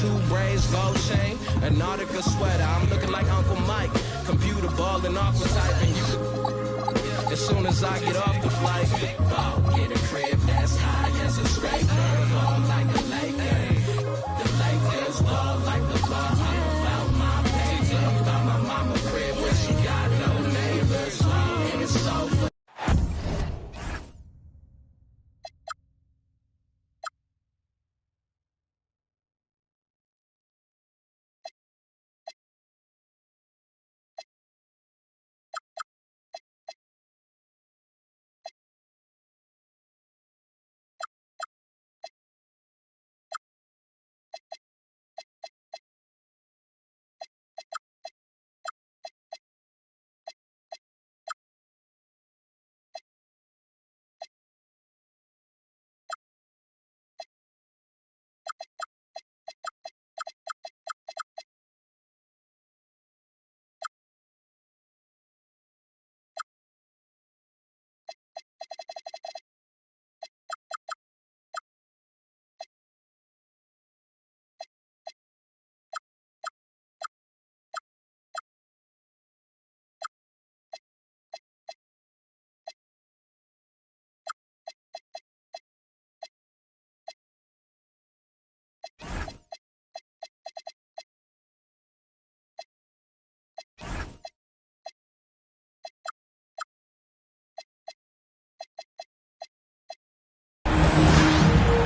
two braids, gold chain, a Nautica sweater. I'm looking like Uncle Mike, computer balling, aqua typing. As soon as I get off the flight, get a crib that's high as a scraper, ball like a Laker. The Lakers ball like the bar. I'm about my paper, about my mama crib where she got no neighbors. And it's so funny.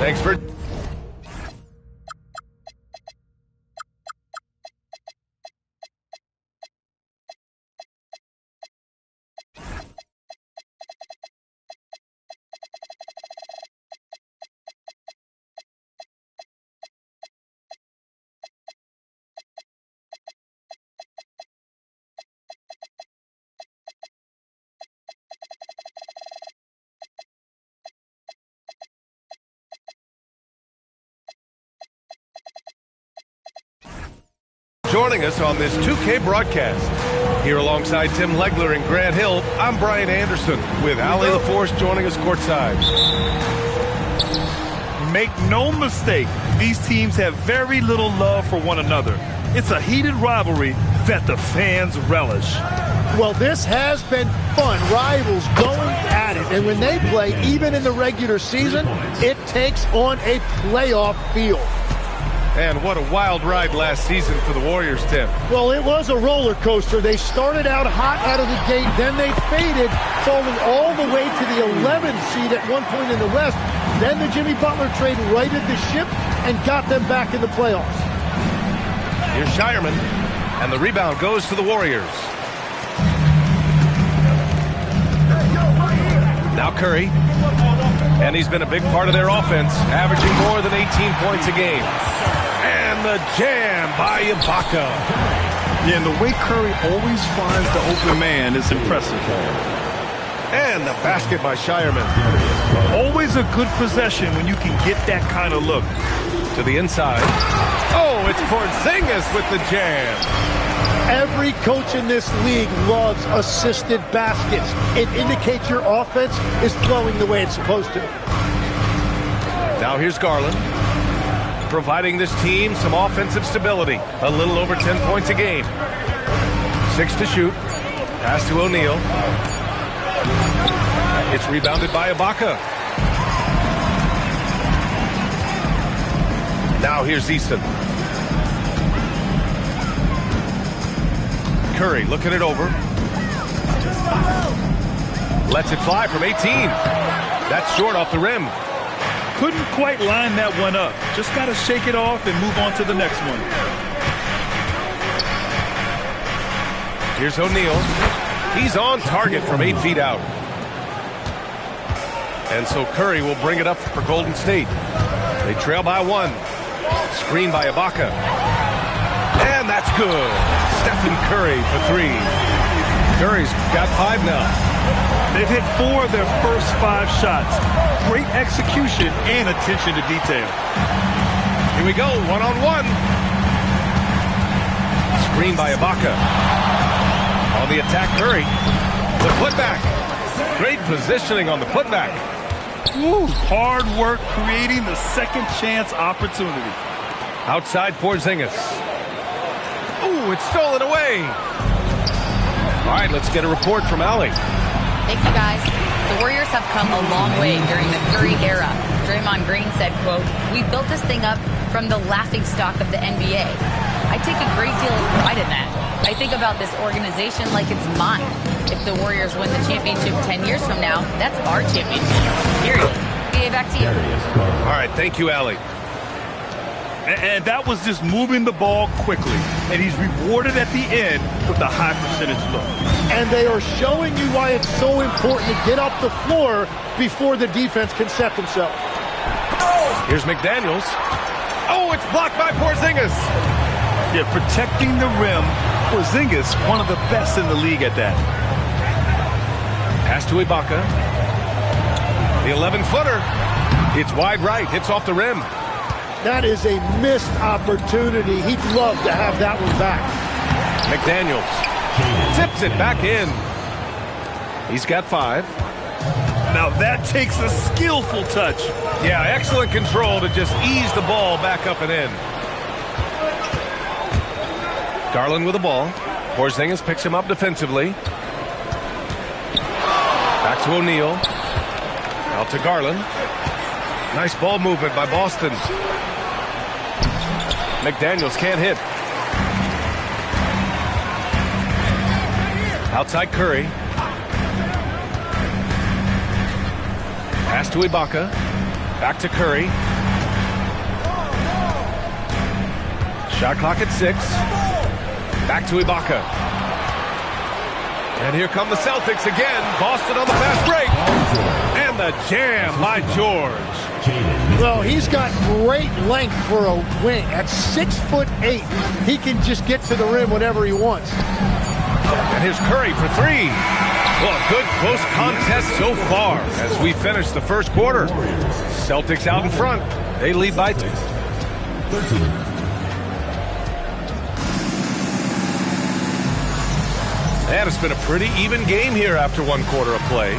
Thanks for... Joining us on this 2K broadcast. Here alongside Tim Legler and Grant Hill, I'm Brian Anderson with Allie LaForce joining us courtside. Make no mistake, these teams have very little love for one another. It's a heated rivalry that the fans relish. Well, this has been fun. Rivals going at it. And when they play, even in the regular season, it takes on a playoff feel. And what a wild ride last season for the Warriors, Tim. Well, it was a roller coaster. They started out hot out of the gate, then they faded, falling all the way to the 11th seed at one point in the West. Then the Jimmy Butler trade righted the ship and got them back in the playoffs. Here's Shireman, and the rebound goes to the Warriors. Now Curry, and he's been a big part of their offense, averaging more than 18 points a game. And the jam by Ibaka. Yeah, and the way Curry always finds the open man is impressive. And the basket by Shireman. Always a good possession when you can get that kind of look. To the inside. Oh, it's Porzingis with the jam. Every coach in this league loves assisted baskets. It indicates your offense is flowing the way it's supposed to. Now here's Garland, providing this team some offensive stability. A little over 10 points a game. 6 to shoot. Pass to O'Neal. It's rebounded by Ibaka. Now here's Easton. Curry looking it over. Lets it fly from 18. That's short off the rim. Couldn't quite line that one up. Just got to shake it off and move on to the next one. Here's O'Neal. He's on target from 8 feet out. And so Curry will bring it up for Golden State. They trail by 1. Screen by Ibaka. And that's good. Stephen Curry for 3. Curry's got 5 now. They've hit 4 of their first 5 shots. Great execution and attention to detail. Here we go, one-on-one. Screen by Ibaka. On the attack, Curry. The putback. Great positioning on the putback. Woo, hard work creating the second chance opportunity. Outside Porzingis. Ooh, it's stolen away. All right, let's get a report from Allie. Thank you, guys. The Warriors have come a long way during the Curry era. Draymond Green said, quote, "We built this thing up from the laughingstock of the NBA. I take a great deal of pride in that. I think about this organization like it's mine. If the Warriors win the championship 10 years from now, that's our championship. Period." BA, back to you. All right, thank you, Allie. And that was just moving the ball quickly. And he's rewarded at the end with a high percentage look. And they are showing you why it's so important to get up the floor before the defense can set themselves. Here's McDaniels. Oh, it's blocked by Porzingis. Yeah, protecting the rim. Porzingis, one of the best in the league at that. Pass to Ibaka. The 11-footer. It's wide right. Hits off the rim. That is a missed opportunity. He'd love to have that one back. McDaniels tips it back in. He's got 5. Now that takes a skillful touch. Yeah, excellent control to just ease the ball back up and in. Garland with the ball. Porzingis picks him up defensively. Back to O'Neal. Out to Garland. Nice ball movement by Boston. McDaniels can't hit. Outside Curry. Pass to Ibaka. Back to Curry. Shot clock at 6. Back to Ibaka. And here come the Celtics again. Boston on the fast break. And the jam by George. Well, he's got great length for a wing. At 6'8", he can just get to the rim whenever he wants. And here's Curry for 3. Well, a good close contest so far as we finish the first quarter. Celtics out in front. They lead by 2. And it's been a pretty even game here after 1 quarter of play.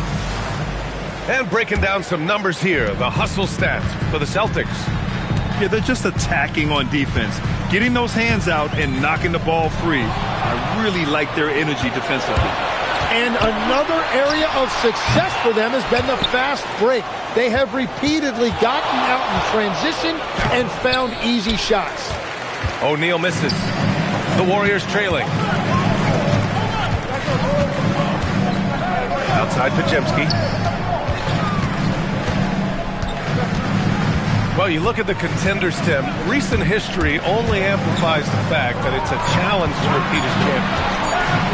And breaking down some numbers here, the hustle stats for the Celtics. Yeah, they're just attacking on defense, getting those hands out and knocking the ball free. I really like their energy defensively. And another area of success for them has been the fast break. They have repeatedly gotten out in transition and found easy shots. O'Neal misses. The Warriors trailing. Outside Podziemski. Well, you look at the contenders, Tim. Recent history only amplifies the fact that it's a challenge to repeat as champions.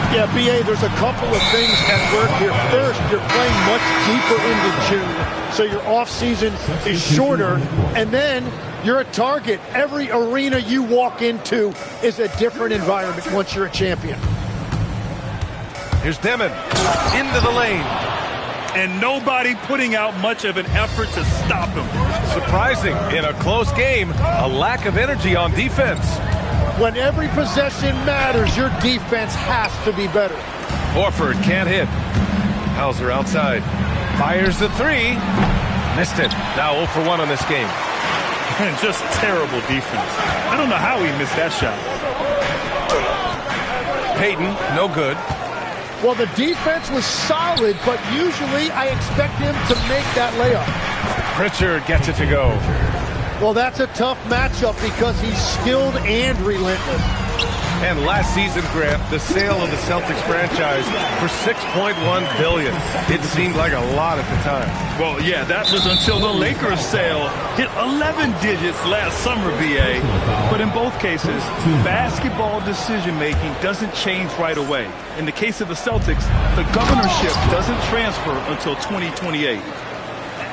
Yeah, B.A., there's a couple of things at work here. First, you're playing much deeper into June, so your offseason is shorter. And then you're a target. Every arena you walk into is a different environment once you're a champion. Here's Demon into the lane. And nobody putting out much of an effort to stop him. Surprising, in a close game, a lack of energy on defense. When every possession matters, your defense has to be better. Horford can't hit. Hauser outside. Fires the 3. Missed it. Now 0 for 1 on this game. And just terrible defense. I don't know how he missed that shot. Payton, no good. Well, the defense was solid, but usually I expect him to make that layup. Pritchard gets it to go. Well, that's a tough matchup because he's skilled and relentless. And last season, Grant, the sale of the Celtics franchise for $6.1 billion. It seemed like a lot at the time. Well, yeah, that was until the Lakers sale hit 11 digits last summer, BA. But in both cases, basketball decision-making doesn't change right away. In the case of the Celtics, the governorship doesn't transfer until 2028.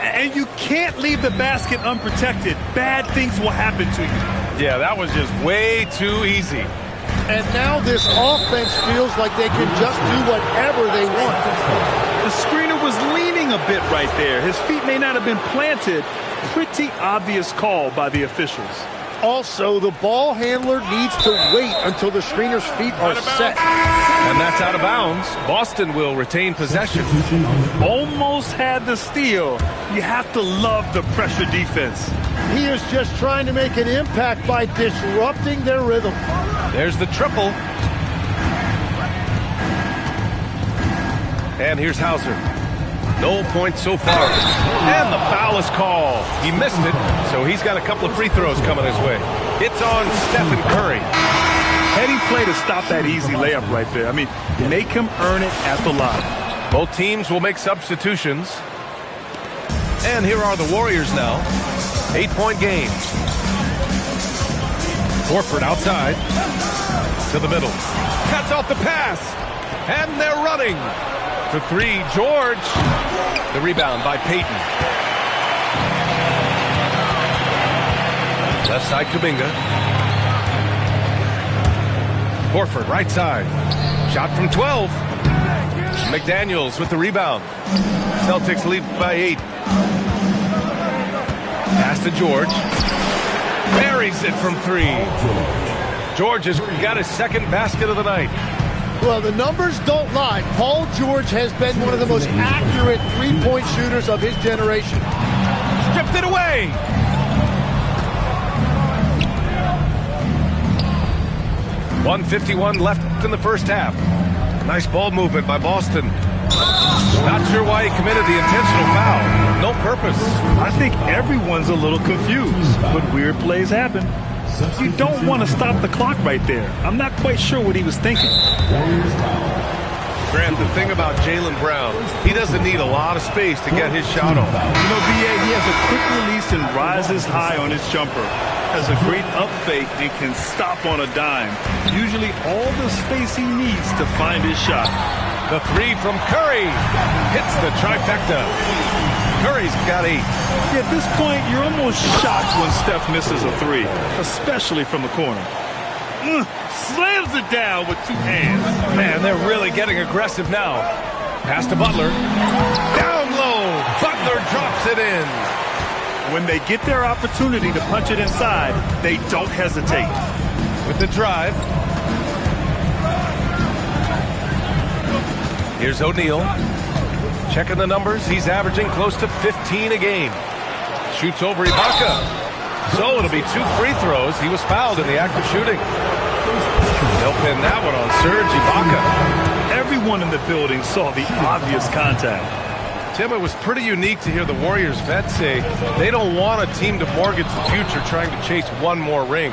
And you can't leave the basket unprotected. Bad things will happen to you. Yeah, that was just way too easy. And now this offense feels like they can just do whatever they want. The screener was leaning a bit right there. His feet may not have been planted. Pretty obvious call by the officials. Also, the ball handler needs to wait until the screener's feet are set. And that's out of bounds. Boston will retain possession. Almost had the steal. You have to love the pressure defense. He is just trying to make an impact by disrupting their rhythm. There's the triple. And here's Hauser. No points so far. And the foul is called. He missed it, so he's got a couple of free throws coming his way. It's on Stephen Curry. Heady play to stop that easy layup right there. I mean, make him earn it at the line. Both teams will make substitutions. And here are the Warriors now. 8-point game. Horford outside. To the middle. Cuts off the pass. And they're running. For three, George. The rebound by Payton. Left side, Kuminga. Horford, right side. Shot from 12. McDaniels with the rebound. Celtics lead by 8. Pass to George. Buries it from 3. George has got his second basket of the night. Well, the numbers don't lie. Paul George has been one of the most accurate three-point shooters of his generation. Stripped it away. .151 left in the first half. Nice ball movement by Boston. Not sure why he committed the intentional foul. No purpose. I think everyone's a little confused, but weird plays happen. You don't want to stop the clock right there. I'm not quite sure what he was thinking. Grant, the thing about Jaylen Brown, he doesn't need a lot of space to get his shot off. You know, B.A., he has a quick release and rises high on his jumper. Has a great up fake and can stop on a dime. Usually all the space he needs to find his shot. The three from Curry hits the trifecta. Curry's got 8. At this point, you're almost shocked when Steph misses a 3, especially from the corner. Slams it down with 2 hands. Man, they're really getting aggressive now. Pass to Butler. Down low. Butler drops it in. When they get their opportunity to punch it inside, they don't hesitate. With the drive. Here's O'Neal. Checking the numbers. He's averaging close to 15 a game. Shoots over Ibaka. So it'll be 2 free throws. He was fouled in the act of shooting. They'll pin that one on Serge Ibaka. Everyone in the building saw the obvious contact. Tim, it was pretty unique to hear the Warriors vets say they don't want a team to mortgage the future trying to chase one more ring.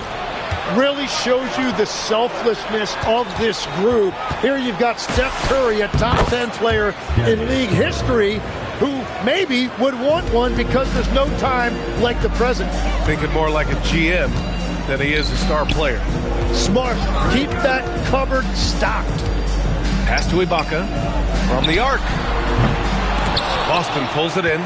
Really shows you the selflessness of this group. Here you've got Steph Curry, a top 10 player in league history, who maybe would want one because there's no time like the present. Thinking more like a GM than he is a star player. Smart. Keep that cupboard stocked. Pass to Ibaka from the arc. Boston pulls it in.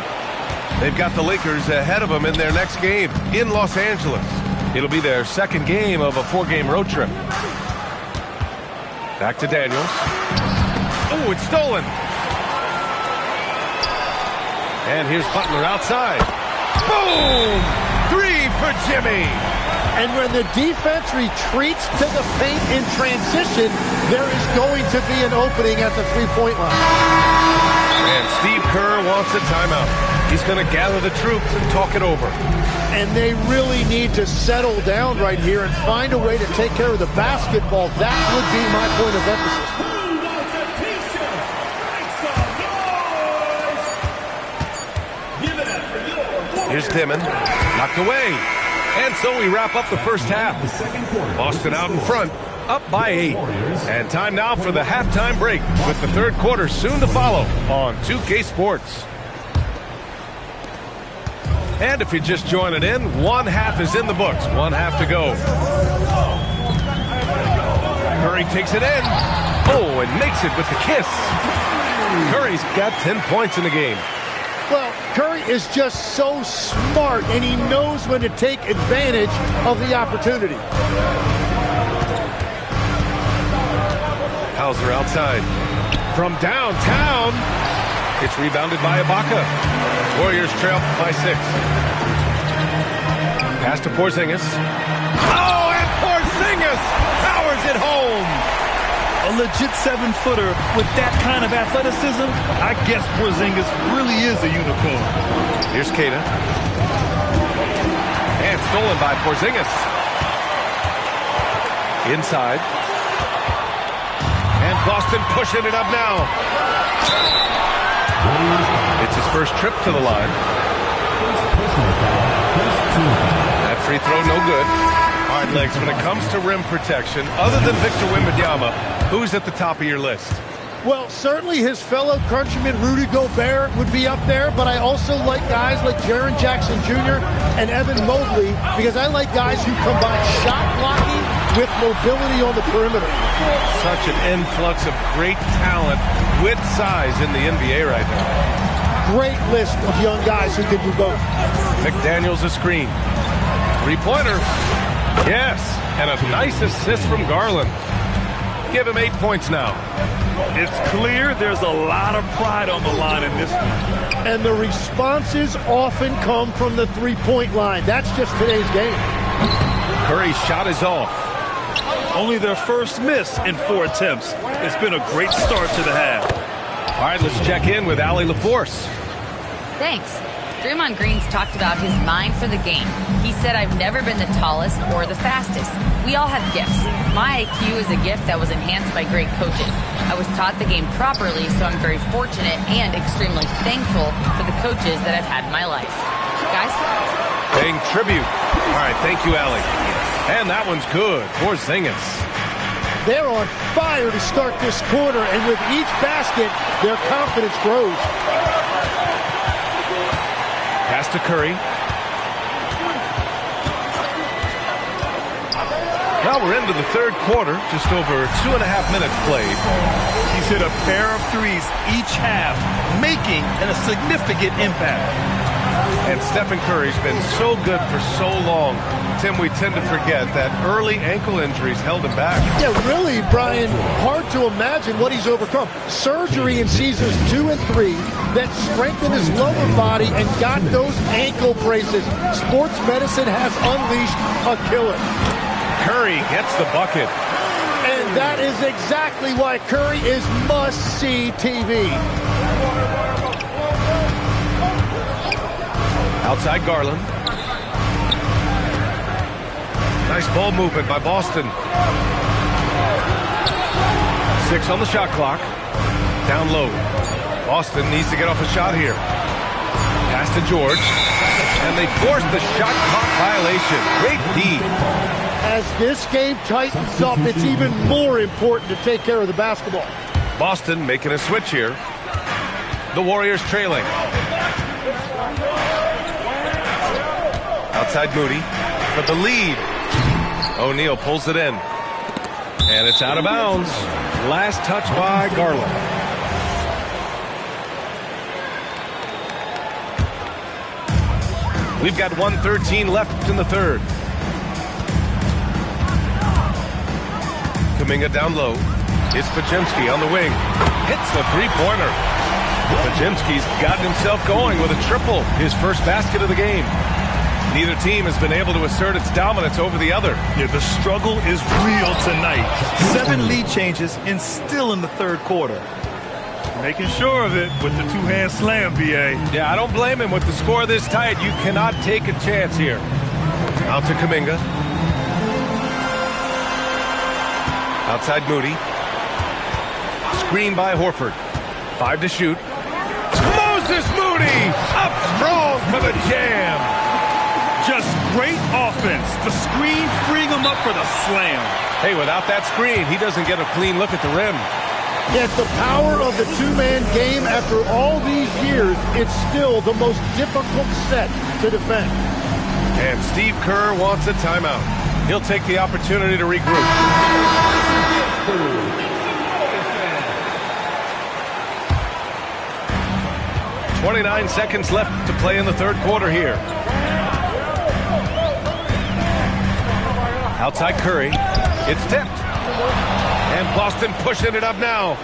They've got the Lakers ahead of them in their next game in Los Angeles. It'll be their second game of a 4-game road trip. Back to Daniels. Oh, it's stolen. And here's Butler outside. Boom! 3 for Jimmy. And when the defense retreats to the paint in transition, there is going to be an opening at the three-point line. And Steve Kerr wants a timeout. He's going to gather the troops and talk it over. And they really need to settle down right here and find a way to take care of the basketball. That would be my point of emphasis. Here's Dimon. Knocked away. And so we wrap up the first half. Boston out in front, up by 8. And time now for the halftime break, with the third quarter soon to follow on 2K Sports. And if you're just joining in, one half is in the books. One half to go. Curry takes it in. Oh, and makes it with the kiss. Curry's got 10 points in the game. Well, Curry is just so smart, and he knows when to take advantage of the opportunity. Hauser outside. From downtown, it's rebounded by Ibaka. Warriors trail by 6. Pass to Porzingis. Oh, and Porzingis powers it home. A legit 7-footer with that kind of athleticism, I guess Porzingis really is a unicorn. Here's Keita. stolen by Porzingis. Inside. And Boston pushing it up now. It's his first trip to the line. That free throw no good. All right, Legs, when it comes to rim protection, other than Victor Wembanyama, who's at the top of your list? Well, certainly his fellow countryman Rudy Gobert would be up there, but I also like guys like Jaren Jackson Jr. and Evan Mobley because I like guys who combine shot blocking with mobility on the perimeter. Such an influx of great talent with size in the NBA right now. Great list of young guys who can do both. McDaniels a screen. Three-pointer. Yes, and a nice assist from Garland. Give him 8 points now. It's clear there's a lot of pride on the line in this one. And the responses often come from the three-point line. That's just today's game. Curry's shot is off. Only their first miss in 4 attempts. It's been a great start to the half. All right, let's check in with Allie LaForce. Thanks. Draymond Green's talked about his mind for the game. He said, I've never been the tallest or the fastest. We all have gifts. My IQ is a gift that was enhanced by great coaches. I was taught the game properly, so I'm very fortunate and extremely thankful for the coaches that I've had in my life. Guys? Paying tribute. All right, thank you, Allie. And that one's good. Porzingis. They're on fire to start this quarter, and with each basket, their confidence grows. Pass to Curry. Well, we're into the third quarter, just over 2.5 minutes played. He's hit a pair of threes each half, making a significant impact. And Stephen Curry's been so good for so long. Tim, we tend to forget that early ankle injuries held him back. Yeah, really, Brian, hard to imagine what he's overcome. Surgery in seasons 2 and 3 that strengthened his lower body and got those ankle braces. Sports medicine has unleashed a killer. Curry gets the bucket. And that is exactly why Curry is must-see TV. Outside Garland. Nice ball movement by Boston. 6 on the shot clock. Down low. Boston needs to get off a shot here. Pass to George. And they force the shot clock violation. Great D. As this game tightens up, it's even more important to take care of the basketball. Boston making a switch here. The Warriors trailing. Outside Moody for the lead. O'Neal pulls it in. And it's out of bounds. Last touch by Garland. We've got 1:13 left in the third. Kuminga down low. It's Podziemski on the wing. Hits the three-pointer. Podziemski's gotten himself going with a triple. His first basket of the game. Neither team has been able to assert its dominance over the other. Yeah, the struggle is real tonight. 7 lead changes and still in the third quarter. Making sure of it with the two-hand slam, B.A. Yeah, I don't blame him with the score this tight. You cannot take a chance here. Out to Kuminga. Outside Moody. Screen by Horford. 5 to shoot. Moses Moody up strong for the jam. Just great offense. The screen freeing him up for the slam. Hey, without that screen, he doesn't get a clean look at the rim. Yeah, it's the power of the two-man game. After all these years, it's still the most difficult set to defend. And Steve Kerr wants a timeout. He'll take the opportunity to regroup. 29 seconds left to play in the third quarter here. Outside Curry. It's tipped. And Boston pushing it up now.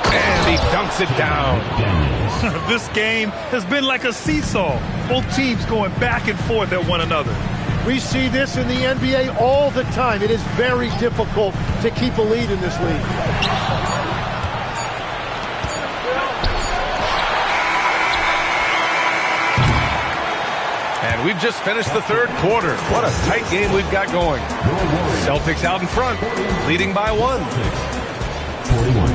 And he dunks it down. This game has been like a seesaw. Both teams going back and forth at one another. We see this in the NBA all the time. It is very difficult to keep a lead in this league. And we've just finished the third quarter. What a tight game we've got going. Celtics out in front, leading by 1. 41.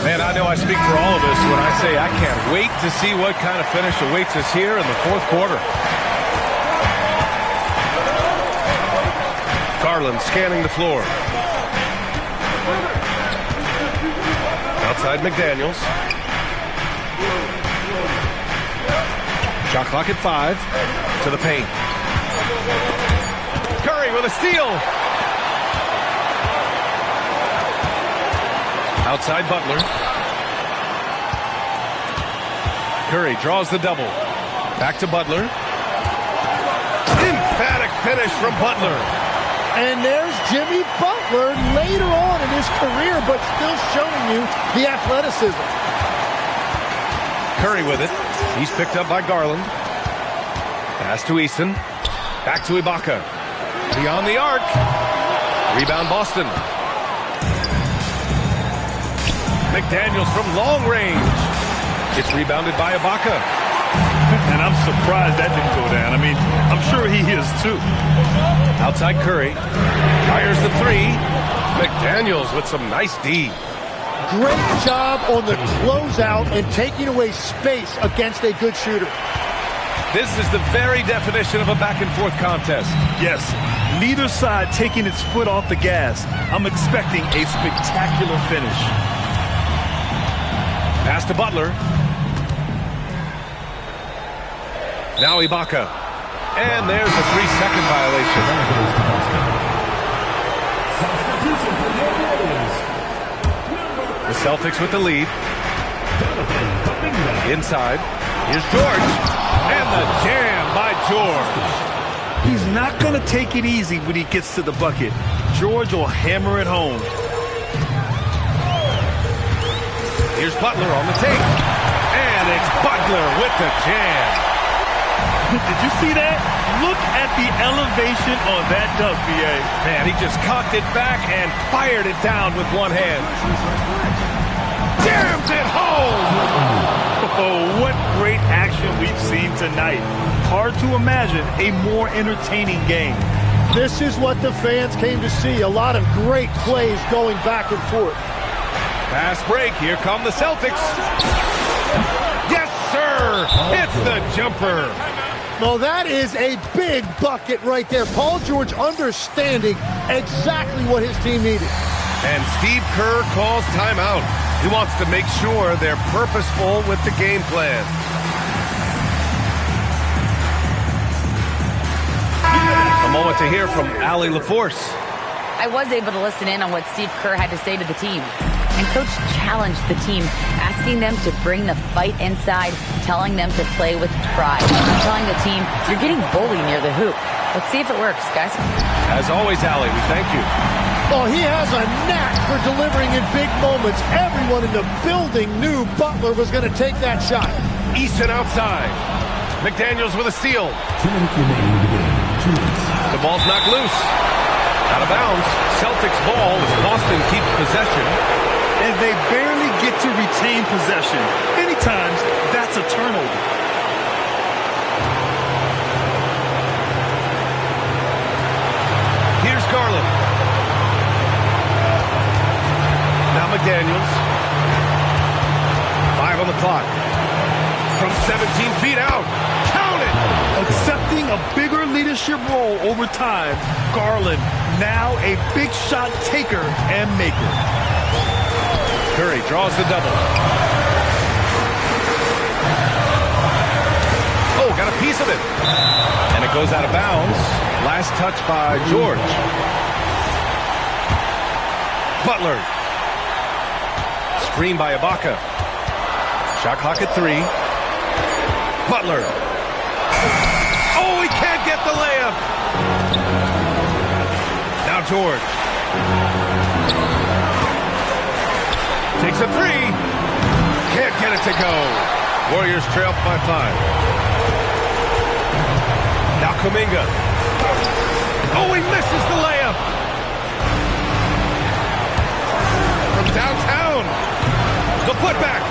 Man, I know I speak for all of us when I say I can't wait to see what kind of finish awaits us here in the fourth quarter. Garland scanning the floor. Outside McDaniels. Shot clock at 5. To the paint. Curry with a steal. Outside Butler. Curry draws the double. Back to Butler. Emphatic finish from Butler. And there's Jimmy Butler later on in his career, but still showing you the athleticism. Curry with it. He's picked up by Garland. Pass to Eason. Back to Ibaka. Beyond the arc. Rebound Boston. McDaniels from long range. It's rebounded by Ibaka. And I'm surprised that didn't go down. I mean, I'm sure he is too. Outside Curry. Fires the 3. McDaniels with some nice D. Great job on the closeout and taking away space against a good shooter. This is the very definition of a back-and-forth contest. Yes, neither side taking its foot off the gas. I'm expecting a spectacular finish. Pass to Butler. Now Ibaka. And there's a 3-second violation. The Celtics with the lead. Inside. Here's George. And the jam by George. He's not going to take it easy when he gets to the bucket. George will hammer it home. Here's Butler on the take. And it's Butler with the jam. Did you see that? Look at the elevation on that dunk, B.A. Man, he just cocked it back and fired it down with one hand. Jams it home! Oh, what great action we've seen tonight. Hard to imagine a more entertaining game. This is what the fans came to see. A lot of great plays going back and forth. Pass break. Here come the Celtics. Yes, sir! It's the jumper. Well, that is a big bucket right there. Paul George understanding exactly what his team needed. And Steve Kerr calls timeout. He wants to make sure they're purposeful with the game plan. A moment to hear from Allie LaForce. I was able to listen in on what Steve Kerr had to say to the team. And Coach challenged the team, asking them to bring the fight inside, telling them to play with pride, telling the team, you're getting bullied near the hoop. Let's see if it works, guys. As always, Allie, we thank you. Oh, he has a knack for delivering in big moments. Everyone in the building knew Butler was going to take that shot. Easton outside. McDaniels with a steal. 2 minutes remaining in the game. 2 minutes. The ball's knocked loose. Out of bounds. Celtics ball as Boston keeps possession. And they barely get to retain possession. Many times, that's a turnover. Here's Garland. Now McDaniels. 5 on the clock. From 17 feet out. Count it! Accepting a bigger leadership role over time, Garland now a big shot taker and maker. Curry draws the double. Oh, got a piece of it. And it goes out of bounds. Last touch by George. Butler. Screen by Ibaka. Shot clock at 3. Butler. Oh, he can't get the layup. Now George. Takes a 3. Can't get it to go. Warriors trail by 5. Now Kuminga. Oh, he misses the layup. From downtown. The putback.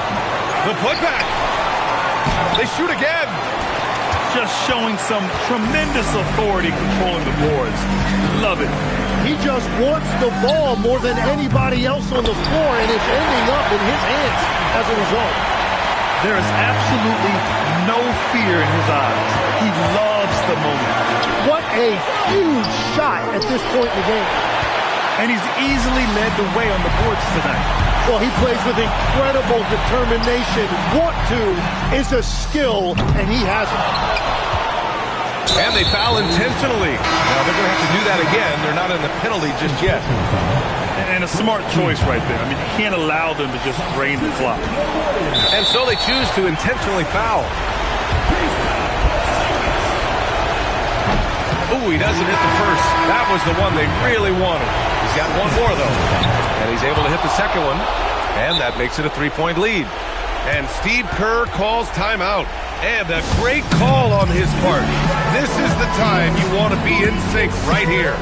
The putback. They shoot again. Just showing some tremendous authority controlling the boards. Love it. He just wants the ball more than anybody else on the floor, and it's ending up in his hands as a result. There is absolutely no fear in his eyes. He loves the moment. What a huge shot at this point in the game. And he's easily led the way on the boards tonight. Well, he plays with incredible determination. Want to is a skill, and he has it. And they foul intentionally. Now they're going to have to do that again. They're not in the penalty just yet. And a smart choice right there. I mean, you can't allow them to just drain the clock. And so they choose to intentionally foul. Ooh, he doesn't hit the first. That was the one they really wanted. He's got one more, though. And he's able to hit the second one. And that makes it a 3-point lead. And Steve Kerr calls timeout. And a great call on his part. This is the time you want to be in sync right here.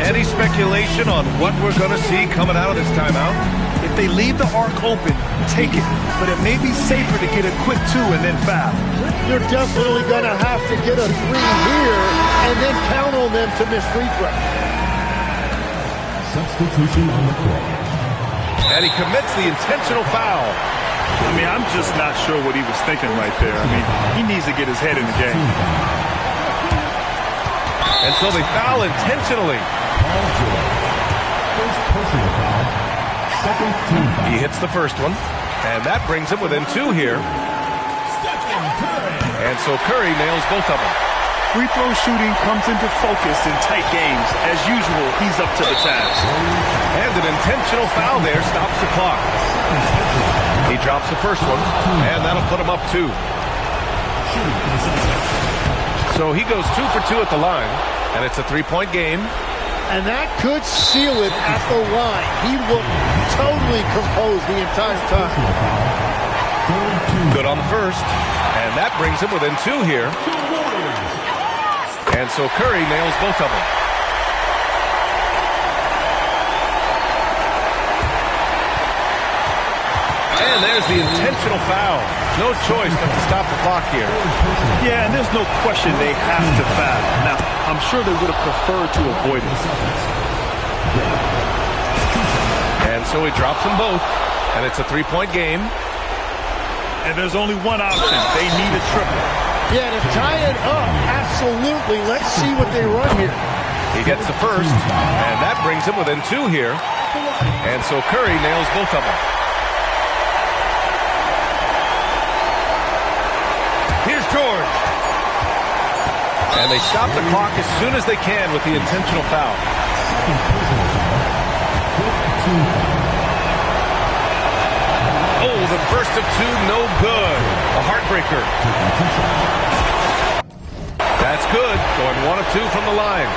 Any speculation on what we're going to see coming out of this timeout? If they leave the arc open, take it. But it may be safer to get a quick 2 and then foul. You're definitely going to have to get a 3 here and then count on them to miss free throws. Substitution on the court. And he commits the intentional foul. I mean, I'm just not sure what he was thinking right there. I mean, he needs to get his head in the game. And so they foul intentionally. First personal foul. Second team foul. He hits the first one, and that brings him within 2 here. And so Curry nails both of them. Free throw shooting comes into focus in tight games. As usual, he's up to the task. And an intentional foul there stops the clock. He drops the first one, and that'll put him up 2. So he goes 2 for 2 at the line, and it's a 3-point game. And that could seal it at the line. He looked totally composed the entire time. Good on the first, and that brings him within 2 here. And so Curry nails both of them. And there's the intentional foul. No choice but to stop the clock here. Yeah, and there's no question they have to foul. Now, I'm sure they would have preferred to avoid it. And so he drops them both, and it's a 3-point game. And there's only one option. They need a triple. Yeah, to tie it up, absolutely. Let's see what they run here. He gets the first, and that brings him within 2 here. And so Curry nails both of them. Here's George. And they stop the clock as soon as they can with the intentional foul. Oh, the first of 2, no good. A heartbreaker. That's good. Going 1 of 2 from the line.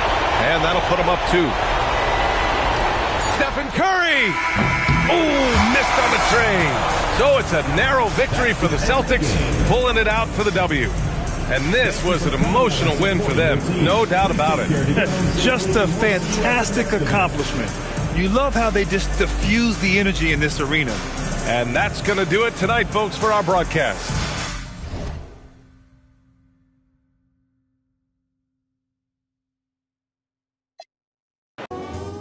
And that'll put him up 2. Stephen Curry! Oh, missed on the train. So it's a narrow victory for the Celtics, pulling it out for the W. And this was an emotional win for them, no doubt about it. Just a fantastic accomplishment. You love how they just diffuse the energy in this arena. And that's going to do it tonight, folks, for our broadcast.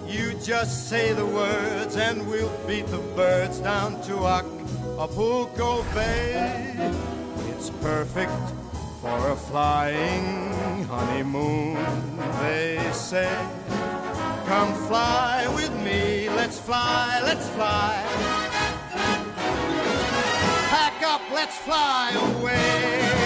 You just say the words and we'll beat the birds down to Acapulco Bay. It's perfect for a flying honeymoon, they say. Come fly with me, let's fly, let's fly. Pack up, let's fly away.